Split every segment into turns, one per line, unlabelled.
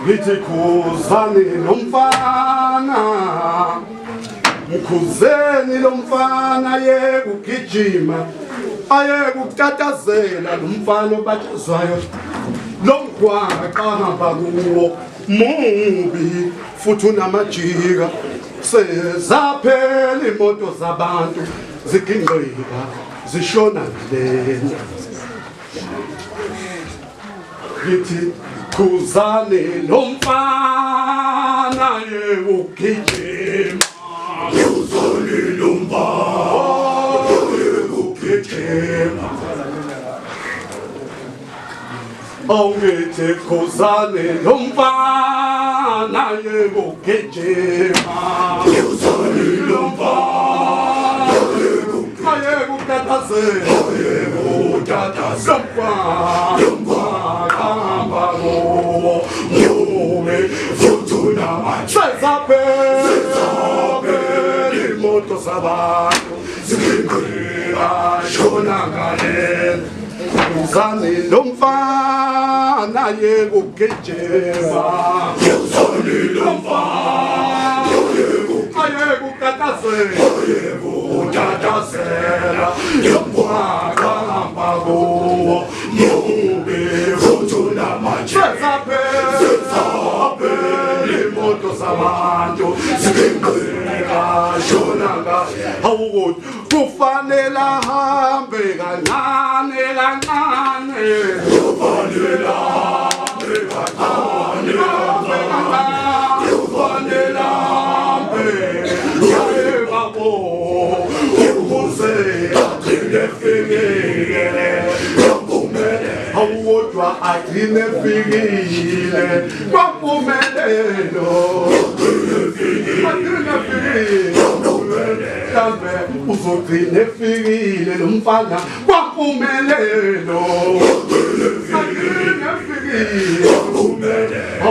ngithi khuzani lomfana mkhuzeni lomfana yekugijima ayekutatazela lomfana obatshazwayo lomgwaqa ahamba kuwo mubi futhi unamajika sezaphela imoto zabantu zigingqika zishona ngilena ngithi khuzani lomfana yekugijima khuzani lomfana yekugijima awuthi khuzani lomfana yekugijima khuzani lomfana ayekutatazela lomfana sezaphela imoto zabantu zigingqika shona ngale khuzani lomfana yekugijima khuzani lomfana ayekutatazela lomgwaqa ahamba kuwo mubi futhi unamajika imoto zabantu zigingqika shona ngale awukuthi kufanele ahambe kancane kancane kufanele ahambe kancane kancane kufanele ahambe yebo ukuze agcine efikile awudwa agcine efikile kwampumelelo agcine efikile mhlambe uzogcina efikile lo mfana kwampumelelo agcine efikile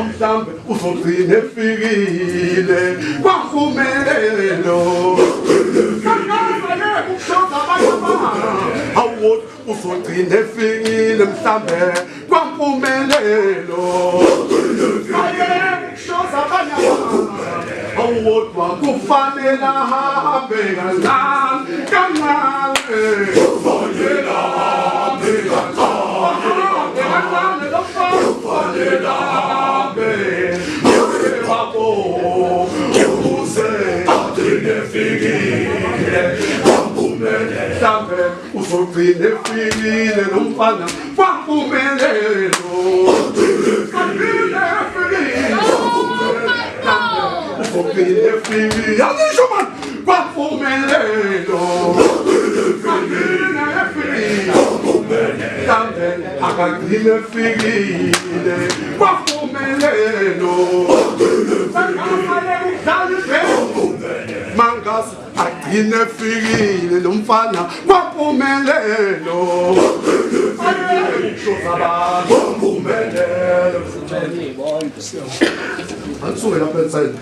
mhlambe uzogcina efikile kwampumelelo awuthi uzogcina efikile mhlambe kwampumelelo awudwa kufanele ahambe kancane kancane kufanele ahambe kancane kufanele ahambe yebo ukuze agcine efikile mhlambe uzogcina efikile lo mfana kwampumelelo agcine efikile uzogcina efikile yalisho manje kwampumelelo agcine efikile mhlambe akagcine efikile kwampumelelo mangasi agcine efikile lo mfana kwampumelelo kwampumelelo ansuke lapha inside